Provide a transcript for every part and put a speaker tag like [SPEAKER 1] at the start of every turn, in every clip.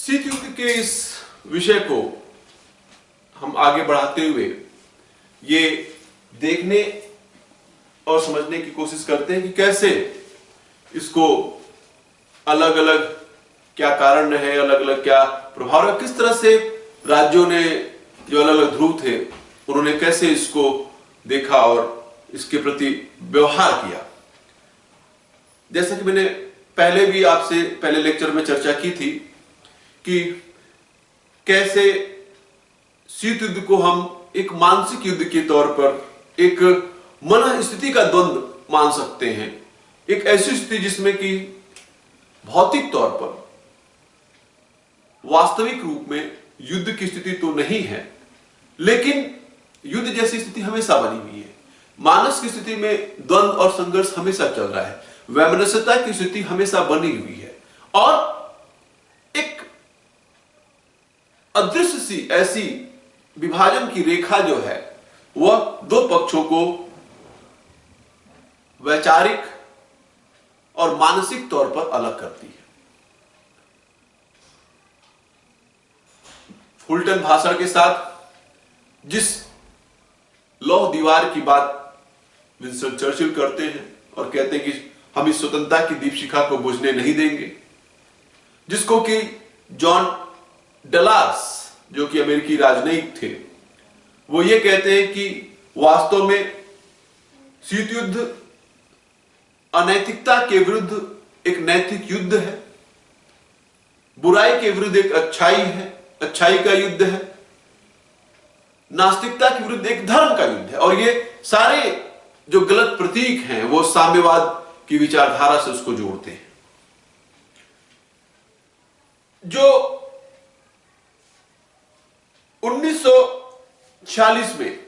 [SPEAKER 1] शीत युद्ध के इस विषय को हम आगे बढ़ाते हुए ये देखने और समझने की कोशिश करते हैं कि कैसे इसको अलग अलग क्या कारण है, अलग अलग क्या प्रभाव है, किस तरह से राज्यों ने जो अलग अलग ध्रुव थे उन्होंने कैसे इसको देखा और इसके प्रति व्यवहार किया। जैसा कि मैंने पहले भी आपसे पहले लेक्चर में चर्चा की थी कि कैसे शीत युद्ध को हम एक मानसिक युद्ध के तौर पर एक मन स्थिति का द्वंद्व मान सकते हैं। एक ऐसी स्थिति जिसमें कि भौतिक तौर पर वास्तविक रूप में युद्ध की स्थिति तो नहीं है, लेकिन युद्ध जैसी स्थिति हमेशा बनी हुई है। मानस की स्थिति में द्वंद्व और संघर्ष हमेशा चल रहा है, वैमनस्यता की स्थिति हमेशा बनी हुई है और एक अदृश्य सी ऐसी विभाजन की रेखा जो है वह दो पक्षों को वैचारिक और मानसिक तौर पर अलग करती है। फुलटन भाषण के साथ जिस लौह दीवार की बात विंस्टन चर्चिल करते हैं और कहते हैं कि हम इस स्वतंत्रता की दीपशिखा को बुझने नहीं देंगे, जिसको कि जॉन डलास जो कि अमेरिकी राजनयिक थे वो ये कहते हैं कि वास्तव में शीत युद्ध अनैतिकता के विरुद्ध एक नैतिक युद्ध है, बुराई के विरुद्ध एक अच्छाई है, अच्छाई का युद्ध है, नास्तिकता के विरुद्ध एक धर्म का युद्ध है। और ये सारे जो गलत प्रतीक हैं वो साम्यवाद की विचारधारा से उसको जोड़ते हैं। जो 1946 में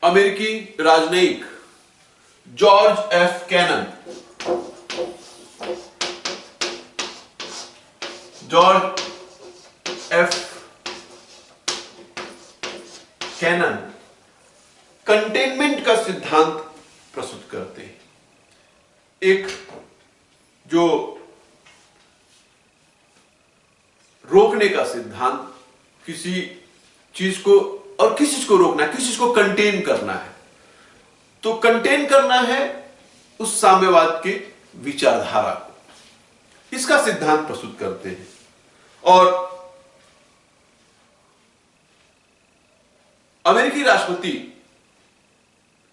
[SPEAKER 1] अमेरिकी राजनयिक जॉर्ज एफ कैनन कंटेनमेंट का सिद्धांत प्रस्तुत करते हैं। एक जो रोकने का सिद्धांत, किसी चीज को और किस चीज को रोकना है, किस चीज को कंटेन करना है, तो कंटेन करना है उस साम्यवाद के विचारधारा को, इसका सिद्धांत प्रस्तुत करते हैं। और अमेरिकी राष्ट्रपति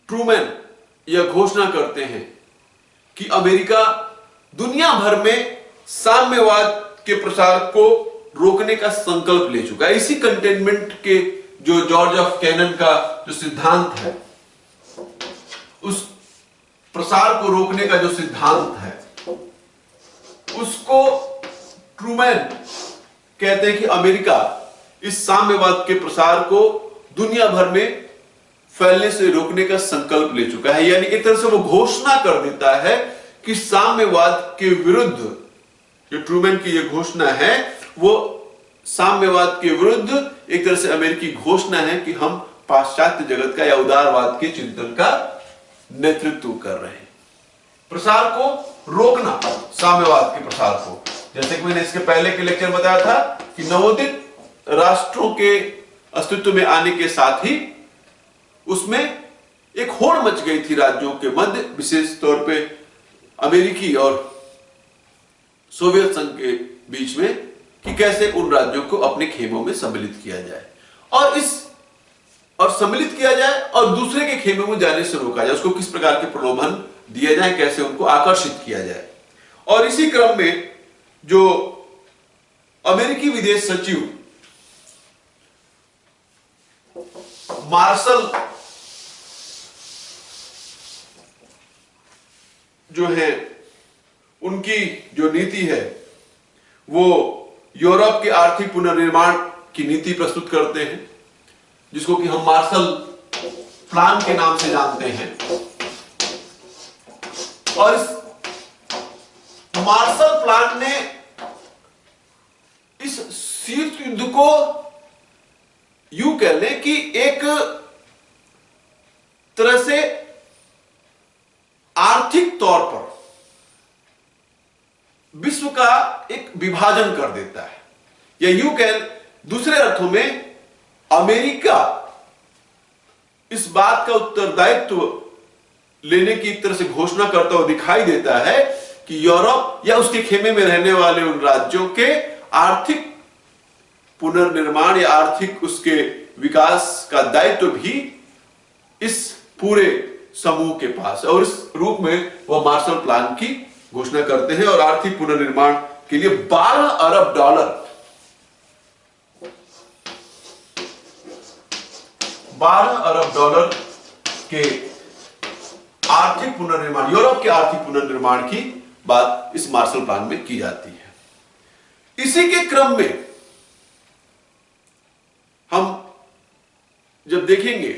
[SPEAKER 1] ट्रूमैन यह घोषणा करते हैं कि अमेरिका दुनिया भर में साम्यवाद के प्रसार को रोकने का संकल्प ले चुका है। इसी कंटेनमेंट के जो जॉर्ज एफ कैनन का जो सिद्धांत है, उस प्रसार को रोकने का जो सिद्धांत है, उसको ट्रूमैन कहते हैं कि अमेरिका इस साम्यवाद के प्रसार को दुनिया भर में फैलने से रोकने का संकल्प ले चुका है। यानी एक तरह से वो घोषणा कर देता है कि साम्यवाद के विरुद्ध, जो ट्रूमैन की ये घोषणा है वो साम्यवाद के विरुद्ध एक तरह से अमेरिकी घोषणा है कि हम पाश्चात्य जगत का या उदारवाद के चिंतन का नेतृत्व कर रहे हैं। प्रसार को रोकना, साम्यवाद के प्रसार को, जैसे कि मैंने इसके पहले के लेक्चर में बताया था कि नवोदित राष्ट्रों के अस्तित्व में आने के साथ ही उसमें एक होड़ मच गई थी राज्यों के मध्य, विशेष तौर पे अमेरिकी और सोवियत संघ के बीच में, कि कैसे उन राज्यों को अपने खेमों में सम्मिलित किया जाए और सम्मिलित किया जाए और दूसरे के खेमों में जाने से रोका जाए, उसको किस प्रकार के प्रलोभन दिए जाए, कैसे उनको आकर्षित किया जाए। और इसी क्रम में जो अमेरिकी विदेश सचिव मार्शल जो है, उनकी जो नीति है वो यूरोप के आर्थिक पुनर्निर्माण की नीति प्रस्तुत करते हैं, जिसको कि हम मार्शल प्लान के नाम से जानते हैं। और इस मार्शल प्लान ने इस शीत युद्ध को यूं कह लें कि एक तरह से आर्थिक तौर पर विश्व का एक विभाजन कर देता है, या यूं कह दूसरे अर्थों में अमेरिका इस बात का उत्तरदायित्व लेने की एक तरह से घोषणा करता हुआ दिखाई देता है कि यूरोप या उसके खेमे में रहने वाले उन राज्यों के आर्थिक पुनर्निर्माण या आर्थिक उसके विकास का दायित्व भी इस पूरे समूह के पास है। और इस रूप में वह मार्शल प्लान की घोषणा करते हैं और आर्थिक पुनर्निर्माण के लिए 12 अरब डॉलर 12 अरब डॉलर के आर्थिक पुनर्निर्माण, यूरोप के आर्थिक पुनर्निर्माण की बात इस मार्शल प्लान में की जाती है। इसी के क्रम में हम जब देखेंगे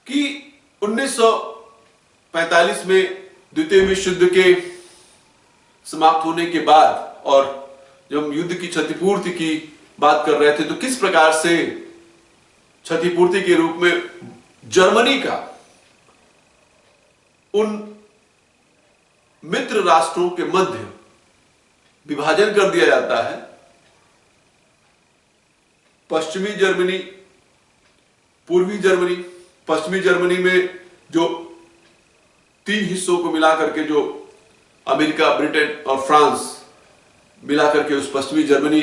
[SPEAKER 1] कि 1945 में द्वितीय विश्व युद्ध के समाप्त होने के बाद और जब हम युद्ध की क्षतिपूर्ति की बात कर रहे थे, तो किस प्रकार से क्षतिपूर्ति के रूप में जर्मनी का उन मित्र राष्ट्रों के मध्य विभाजन कर दिया जाता है। पश्चिमी जर्मनी, पूर्वी जर्मनी, पश्चिमी जर्मनी में जो 3 हिस्सों को मिलाकर के जो अमेरिका, ब्रिटेन और फ्रांस मिलाकर के उस पश्चिमी जर्मनी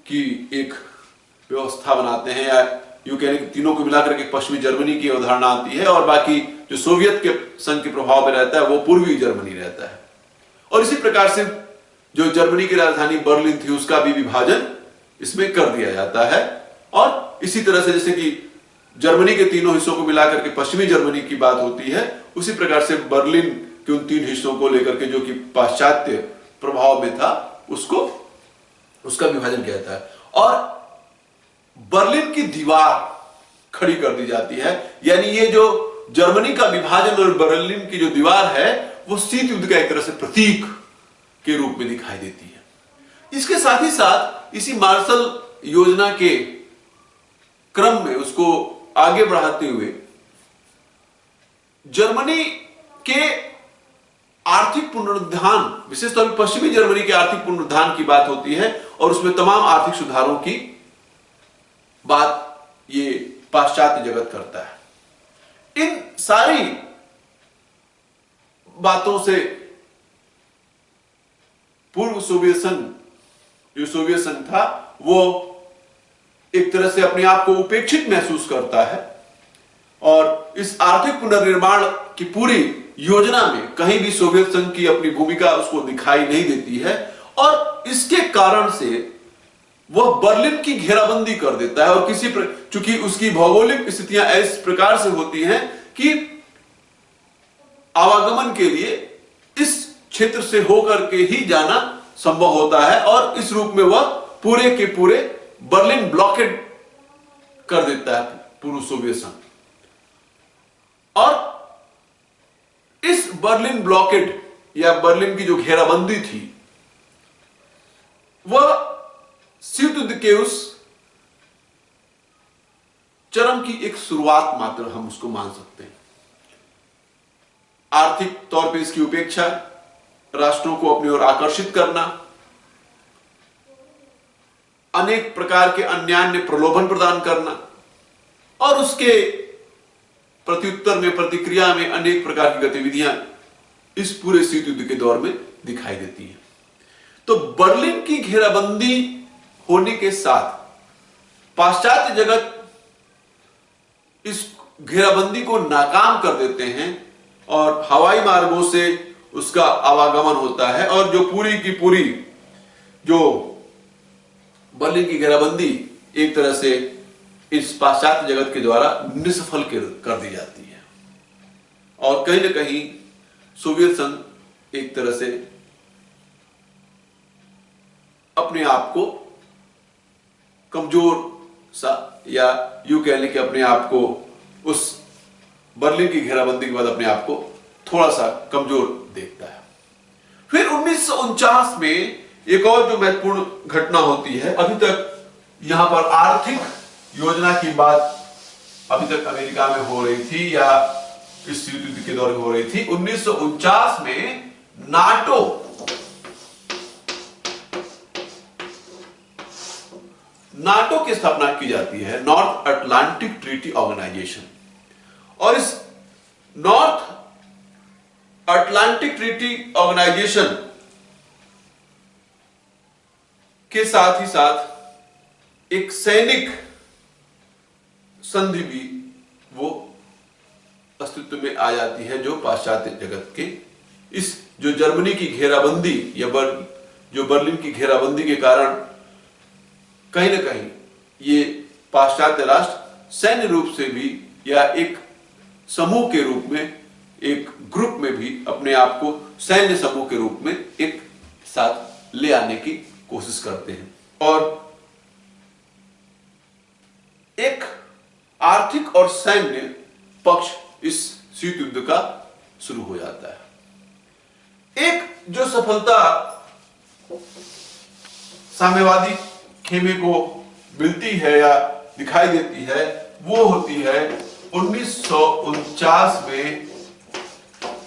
[SPEAKER 1] की एक व्यवस्था बनाते हैं, या यूं कहने कि तीनों को मिलाकर के पश्चिमी जर्मनी की अवधारणा आती है, और बाकी जो सोवियत के संघ के प्रभाव में रहता है वो पूर्वी जर्मनी रहता है। और इसी प्रकार से जो जर्मनी की राजधानी बर्लिन थी उसका भी विभाजन इसमें कर दिया जाता है। और इसी तरह से जैसे कि जर्मनी के तीनों हिस्सों को मिलाकर के पश्चिमी जर्मनी की बात होती है, उसी प्रकार से बर्लिन के उन 3 हिस्सों को लेकर के जो कि पाश्चात्य प्रभाव में था उसका विभाजन किया जाता है। और बर्लिन की दीवार खड़ी कर दी जाती है, यानी ये जो जर्मनी का विभाजन और बर्लिन की जो दीवार है वो शीत युद्ध का एक तरह से प्रतीक के रूप में दिखाई देती है। इसके साथ ही साथ इसी मार्शल योजना के क्रम में उसको आगे बढ़ाते हुए जर्मनी के आर्थिक पुनरुत्थान, विशेषतौर पर पश्चिमी जर्मनी के आर्थिक पुनरुत्थान की बात होती है, और उसमें तमाम आर्थिक सुधारों की बात ये पाश्चात्य जगत करता है। इन सारी बातों से पूर्व सोवियत संघ, जो सोवियत संघ था, वो एक तरह से अपने आप को उपेक्षित महसूस करता है, और इस आर्थिक पुनर्निर्माण की पूरी योजना में कहीं भी सोवियत संघ की अपनी भूमिका उसको दिखाई नहीं देती है। और इसके कारण से वह बर्लिन की घेराबंदी कर देता है, और चूंकि उसकी भौगोलिक स्थितियां इस प्रकार से होती हैं कि आवागमन के लिए इस क्षेत्र से होकर के ही जाना संभव होता है, और इस रूप में वह पूरे के पूरे बर्लिन ब्लॉकेड कर देता है पूर्व सोवियत संघ। और इस बर्लिन ब्लॉकेड या बर्लिन की जो घेराबंदी थी वह शीत युद्ध के उस चरम की एक शुरुआत मात्र हम उसको मान सकते हैं। आर्थिक तौर पे इसकी उपेक्षा, राष्ट्रों को अपनी ओर आकर्षित करना, अनेक प्रकार के अन्यान्य प्रलोभन प्रदान करना, और उसके प्रत्युत्तर में, प्रतिक्रिया में अनेक प्रकार की गतिविधियां इस पूरे शीत युद्ध के दौर में दिखाई देती हैं। तो बर्लिन की घेराबंदी होने के साथ पाश्चात्य जगत इस घेराबंदी को नाकाम कर देते हैं, और हवाई मार्गों से उसका आवागमन होता है, और जो पूरी की पूरी जो बर्लिन की घेराबंदी एक तरह से इस पाश्चात्य जगत के द्वारा निष्फल कर दी जाती है। और कहीं ना कहीं सोवियत संघ एक तरह से अपने आप को कमजोर सा, या यूं कह लें कि अपने आप को उस बर्लिन की घेराबंदी के बाद अपने आप को थोड़ा सा कमजोर देखता है। फिर 1949 में एक और जो महत्वपूर्ण घटना होती है, अभी तक यहां पर आर्थिक योजना की बात अभी तक अमेरिका में हो रही थी, या इस शीत युद्ध के दौरान हो रही थी। 1949 में नाटो नाटो की स्थापना की जाती है, नॉर्थ अटलांटिक ट्रीटी ऑर्गेनाइजेशन। और इस नॉर्थ अटलांटिक ट्रीटी ऑर्गेनाइजेशन के साथ ही साथ एक सैनिक संधि भी वो अस्तित्व में आ जाती है, जो पाश्चात्य जगत के इस जो जर्मनी की घेराबंदी या जो बर्लिन की घेराबंदी के कारण कहीं ना कहीं ये पाश्चात्य राष्ट्र सैन्य रूप से भी या एक समूह के रूप में, एक ग्रुप में भी अपने आप को सैन्य समूह के रूप में एक साथ ले आने की कोशिश करते हैं। और एक आर्थिक और सैन्य पक्ष इस शीत युद्ध का शुरू हो जाता है। एक जो सफलता साम्यवादी खेमे को मिलती है या दिखाई देती है, वो होती है 1949 में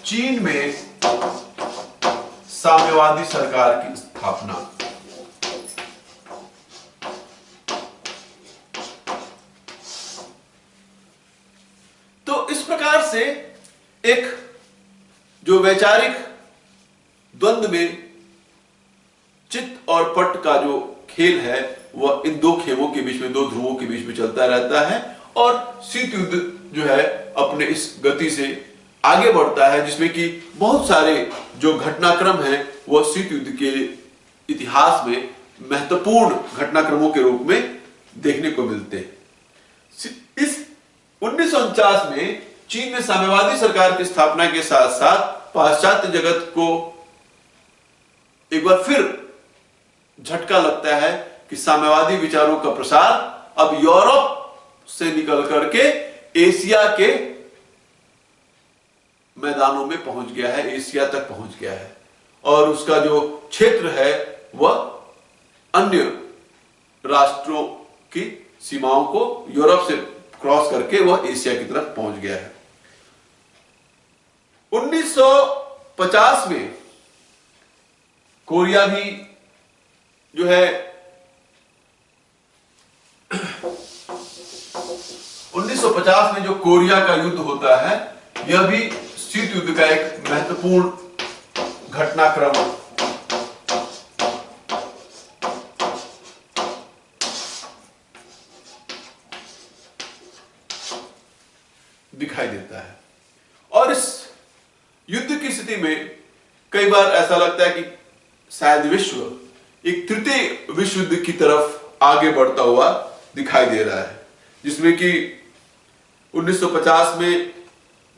[SPEAKER 1] चीन में साम्यवादी सरकार की स्थापना। तो इस प्रकार से एक जो वैचारिक द्वंद्व में चित्त और पट का जो खेल है वह इन दो खेमों के बीच में, दो ध्रुवों के बीच में चलता रहता है। और शीत युद्ध जो है अपने इस गति से आगे बढ़ता है, जिसमें कि बहुत सारे जो घटनाक्रम हैं वह शीत युद्ध के इतिहास में महत्वपूर्ण घटनाक्रमों के रूप में देखने को मिलते हैं। इस 1949 में चीन में साम्यवादी सरकार की स्थापना के साथ साथ पाश्चात्य जगत को एक बार फिर झटका लगता है कि साम्यवादी विचारों का प्रसार अब यूरोप से निकल करके एशिया के मैदानों में पहुंच गया है, एशिया तक पहुंच गया है। और उसका जो क्षेत्र है वह अन्य राष्ट्रों की सीमाओं को यूरोप से क्रॉस करके वह एशिया की तरफ पहुंच गया है। 1950 में कोरिया भी जो है 1950 में जो कोरिया का युद्ध होता है, यह भी शीत युद्ध का एक महत्वपूर्ण घटनाक्रम दिखाई देता है। और इस युद्ध की स्थिति में कई बार ऐसा लगता है कि शायद विश्व एक तृतीय विश्व युद्ध की तरफ आगे बढ़ता हुआ दिखाई दे रहा है, जिसमें कि 1950 में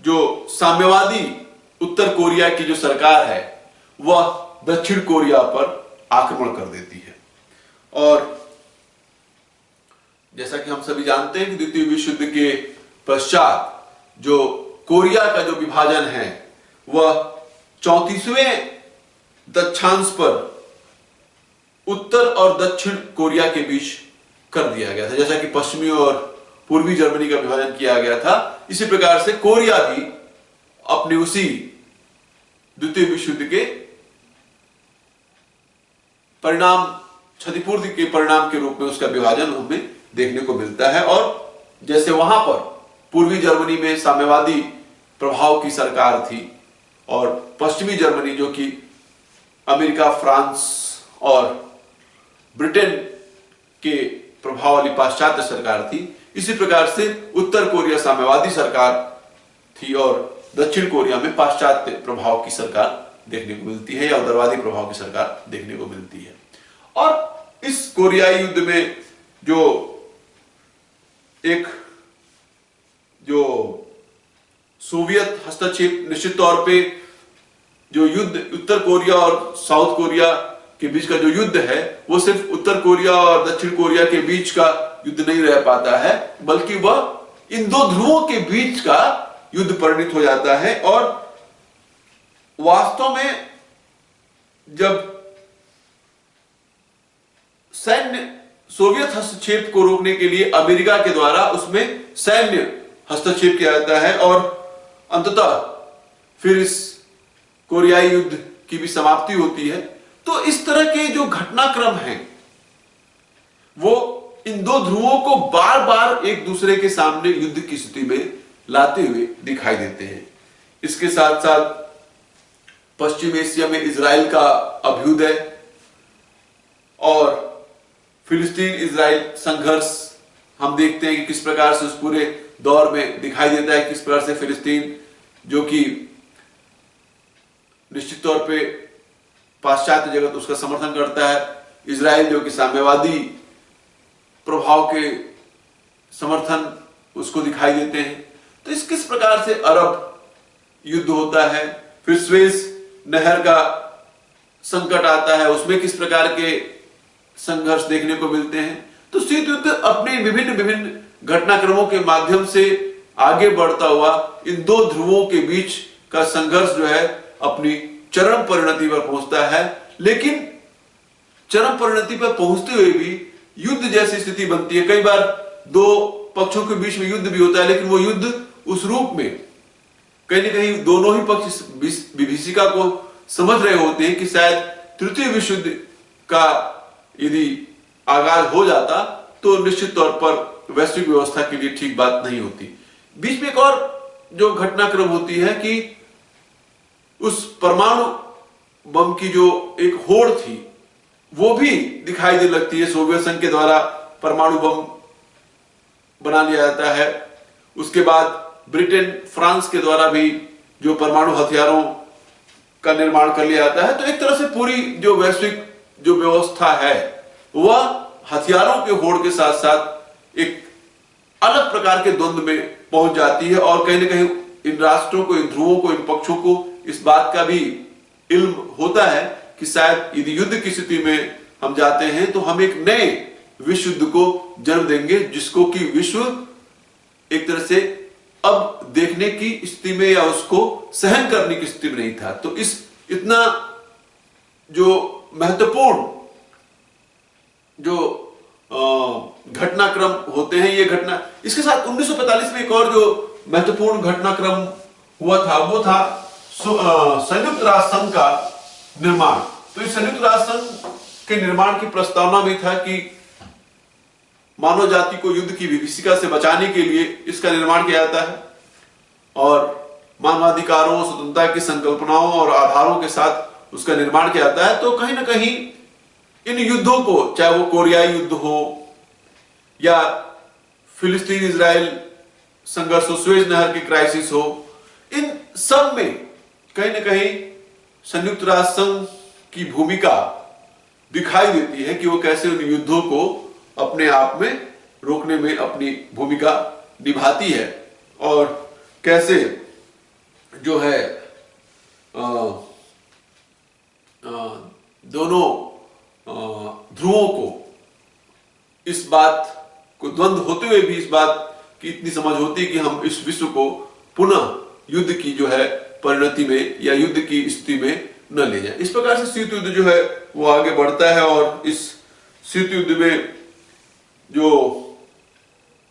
[SPEAKER 1] जो साम्यवादी उत्तर कोरिया की जो सरकार है वह दक्षिण कोरिया पर आक्रमण कर देती है। और जैसा कि हम सभी जानते हैं कि द्वितीय विश्व युद्ध के पश्चात जो कोरिया का जो विभाजन है वह 34वें दक्षांश पर उत्तर और दक्षिण कोरिया के बीच कर दिया गया था। जैसा कि पश्चिमी और पूर्वी जर्मनी का विभाजन किया गया था, इसी प्रकार से कोरिया भी अपने उसी द्वितीय विश्व युद्ध के परिणाम, क्षतिपूर्ति के परिणाम के रूप में उसका विभाजन हमें देखने को मिलता है। और जैसे वहां पर पूर्वी जर्मनी में साम्यवादी प्रभाव की सरकार थी और पश्चिमी जर्मनी जो कि अमेरिका, फ्रांस और ब्रिटेन के प्रभाव वाली पाश्चात्य सरकार थी, इसी प्रकार से उत्तर कोरिया साम्यवादी सरकार थी और दक्षिण कोरिया में पाश्चात्य प्रभाव की सरकार देखने को मिलती है या उदारवादी प्रभाव की सरकार देखने को मिलती है। और इस कोरियाई युद्ध में जो एक जो सोवियत हस्तक्षेप, निश्चित तौर पे जो युद्ध उत्तर कोरिया और साउथ कोरिया के बीच का जो युद्ध है वो सिर्फ उत्तर कोरिया और दक्षिण कोरिया के बीच का युद्ध नहीं रह पाता है, बल्कि वह इन दो ध्रुवों के बीच का युद्ध परिणित हो जाता है। और वास्तव में जब सैन्य सोवियत हस्तक्षेप को रोकने के लिए अमेरिका के द्वारा उसमें सैन्य हस्तक्षेप किया जाता है और अंततः फिर इस कोरियाई युद्ध की भी समाप्ति होती है। तो इस तरह के जो घटनाक्रम हैं वो इन दो ध्रुवों को बार बार एक दूसरे के सामने युद्ध की स्थिति में लाते हुए दिखाई देते हैं। इसके साथ साथ पश्चिम एशिया में इजराइल का अभ्युदय और फिलिस्तीन इजराइल संघर्ष हम देखते हैं कि किस प्रकार से उस पूरे दौर में दिखाई देता है, किस प्रकार से फिलिस्तीन जो कि निश्चित तौर पे पाश्चात्य जगत उसका समर्थन करता है, इजराइल जो कि साम्यवादी प्रभाव के समर्थन उसको दिखाई देते हैं। तो इस किस प्रकार से अरब युद्ध होता है, फिर स्वेज नहर का संकट आता है, उसमें किस प्रकार के संघर्ष देखने को मिलते हैं। तो शीत युद्ध अपने विभिन्न घटनाक्रमों के माध्यम से आगे बढ़ता हुआ इन दो ध्रुवों के बीच का संघर्ष जो है अपनी चरम परिणति पर पहुंचता है। लेकिन चरम परिणति पर पहुंचते हुए भी युद्ध जैसी स्थिति बनती है। कई बार दो पक्षों के बीच में युद्ध भी होता है, लेकिन वो युद्ध उस रूप में कहीं ना कहीं दोनों ही पक्ष विभीषिका को समझ रहे होते हैं कि शायद तृतीय विश्व युद्ध का यदि आगाज हो जाता तो निश्चित तौर पर वैश्विक व्यवस्था के लिए ठीक बात नहीं होती। बीच में एक और जो घटनाक्रम होती है कि उस परमाणु बम की जो एक होड़ थी वो भी दिखाई देने लगती है। सोवियत संघ के द्वारा परमाणु बम बना लिया जाता है। उसके बाद ब्रिटेन फ्रांस के द्वारा भी जो परमाणु हथियारों का निर्माण कर लिया जाता है। तो एक तरह से पूरी जो वैश्विक जो व्यवस्था है वह हथियारों के होड़ के साथ साथ एक अलग प्रकार के द्वंद्व में पहुंच जाती है। और कहीं ना कहीं इन राष्ट्रों को, इन ध्रुवों को, इन पक्षों को इस बात का भी इल्म होता है कि शायद यदि युद्ध की स्थिति में हम जाते हैं तो हम एक नए विश्व युद्ध को जन्म देंगे, जिसको कि विश्व एक तरह से अब देखने की स्थिति में या उसको सहन करने की स्थिति में नहीं था। तो इस इतना जो महत्वपूर्ण जो घटनाक्रम होते हैं, ये घटना इसके साथ 1945 में एक और जो महत्वपूर्ण घटनाक्रम हुआ था वो था संयुक्त राष्ट्र संघ का निर्माण। तो इस संयुक्त राष्ट्र संघ के निर्माण की प्रस्तावना में था कि मानव जाति को युद्ध की विभीषिका से बचाने के लिए इसका निर्माण किया जाता है और मानवाधिकारों, स्वतंत्रता की संकल्पनाओं और आधारों के साथ उसका निर्माण किया जाता है। तो कहीं ना कहीं इन युद्धों को, चाहे वो कोरियाई युद्ध हो या फिलिस्तीन इजराइल संघर्ष हो, सुएज नहर की क्राइसिस हो, इन सब में कहीं ना कहीं संयुक्त राष्ट्र संघ की भूमिका दिखाई देती है कि वो कैसे उन युद्धों को अपने आप में रोकने में अपनी भूमिका निभाती है और कैसे जो है दोनों ध्रुवों को इस बात को द्वंद्व होते हुए भी इस बात की इतनी समझ होती है कि हम इस विश्व को पुनः युद्ध की जो है परिणति में या युद्ध की स्थिति में न ले जाए। इस प्रकार से शीत युद्ध जो है वो आगे बढ़ता है और इस शीत युद्ध में जो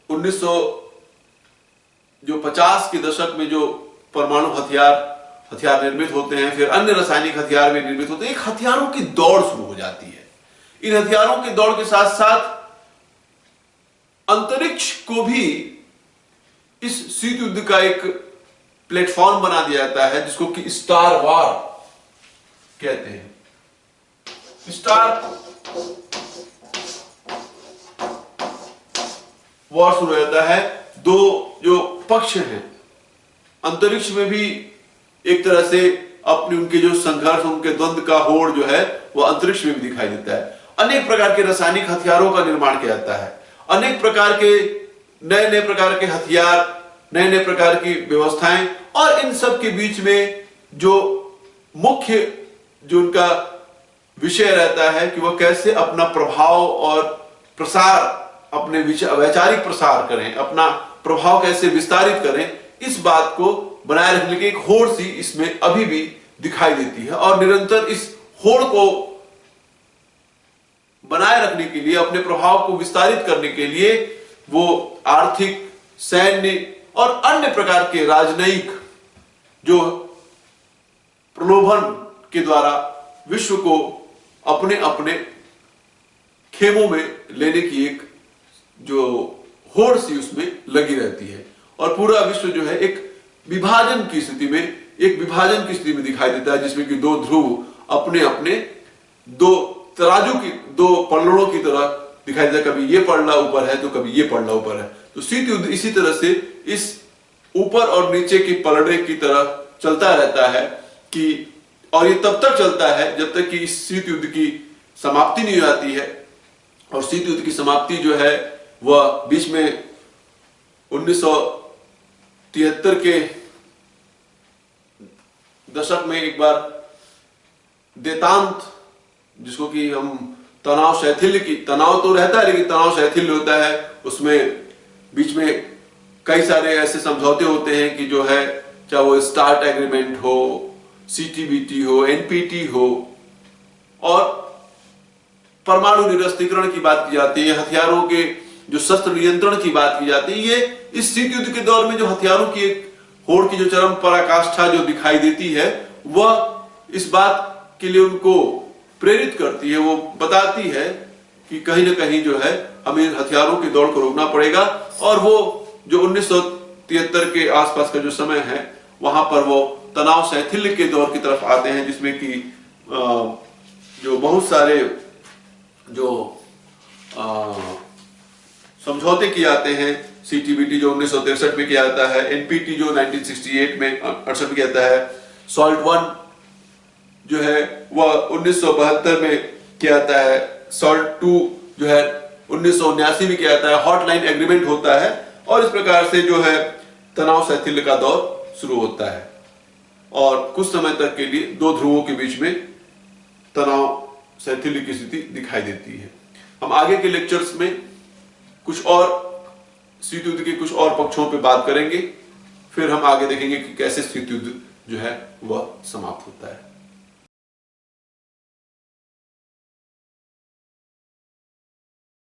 [SPEAKER 1] 1950 के दशक में जो परमाणु हथियार निर्मित होते हैं, फिर अन्य रासायनिक हथियार भी निर्मित होते हैं, एक हथियारों की दौड़ शुरू हो जाती है। इन हथियारों की दौड़ के साथ साथ अंतरिक्ष को भी इस शीत युद्ध का एक प्लेटफॉर्म बना दिया जाता है, जिसको कि स्टार वार कहते हैं। स्टार वॉर शुरू हो जाता है। दो जो पक्ष हैं अंतरिक्ष में भी एक तरह से अपने उनके जो संघर्ष, उनके द्वंद्व का होड़ जो है वह अंतरिक्ष में भी दिखाई देता है। अनेक प्रकार के रासायनिक हथियारों का निर्माण किया जाता है, अनेक प्रकार के नए प्रकार के हथियार, नए प्रकार की व्यवस्थाएं, और इन सब के बीच में जो मुख्य जो उनका विषय रहता है कि वह कैसे अपना प्रभाव और प्रसार, अपने वैचारिक प्रसार करें, अपना प्रभाव कैसे विस्तारित करें, इस बात को बनाए रखने की एक होड़ सी इसमें अभी भी दिखाई देती है। और निरंतर इस होड़ को बनाए रखने के लिए, अपने प्रभाव को विस्तारित करने के लिए वो आर्थिक, सैन्य और अन्य प्रकार के राजनयिक जो प्रलोभन के द्वारा विश्व को अपने अपने खेमों में लेने की एक जो होड़ सी उसमें लगी रहती है, और पूरा विश्व जो है एक विभाजन की स्थिति में दिखाई देता है, जिसमें कि दो ध्रुव अपने अपने दो तराजू की दो पलड़ों की तरह दिखाई देता है। कभी ये पलड़ा ऊपर है तो कभी ये पलड़ा ऊपर है। तो शीत युद्ध इसी तरह से इस ऊपर और नीचे की पलड़े की तरह चलता रहता है कि, और ये तब तक चलता है जब तक कि इस शीत युद्ध की समाप्ति नहीं हो जाती है। और शीत युद्ध की समाप्ति जो है वह बीच में 1973 के दशक में एक बार देतांत, जिसको कि हम तनाव शैथिल्य की, तनाव तो रहता है लेकिन तनाव शैथिल्य होता है, उसमें बीच में कई सारे ऐसे समझौते होते हैं कि जो है, चाहे वो स्टार्ट एग्रीमेंट हो, सीटीबीटी हो, एनपीटी हो, और परमाणु निरस्त्रीकरण की बात की जाती है, हथियारों के जो शस्त्र नियंत्रण की बात की जाती है। ये इस शीत युद्ध के दौर में जो हथियारों की एक होड़ की जो चरम पराकाष्ठा जो दिखाई देती है, वह इस बात के लिए उनको प्रेरित करती है, वो बताती है कि कहीं ना कहीं जो है हमें हथियारों की दौड़ को रोकना पड़ेगा। और वो जो 1973 के आसपास का जो समय है, वहां पर वो तनाव शैथिल्य के दौर की तरफ आते हैं, जिसमें कि जो बहुत सारे जो समझौते किए जाते हैं। सीटीबीटी जो 1963 में किया जाता है, एनपीटी जो 1968 में 68 में किया जाता है, सॉल्ट 1 जो है वह 1972 में किया जाता है, सॉल्ट 2 जो है 1979 में किया जाता है, हॉटलाइन एग्रीमेंट होता है, और इस प्रकार से जो है तनाव शैथिल्य का दौर शुरू होता है। और कुछ समय तक के लिए दो ध्रुवों के बीच में तनाव शैथिल्य की स्थिति दिखाई देती है। हम आगे के लेक्चर्स में कुछ और शीत युद्ध के कुछ और पक्षों पे बात करेंगे, फिर हम आगे देखेंगे कि कैसे शीत युद्ध जो है वह समाप्त होता है।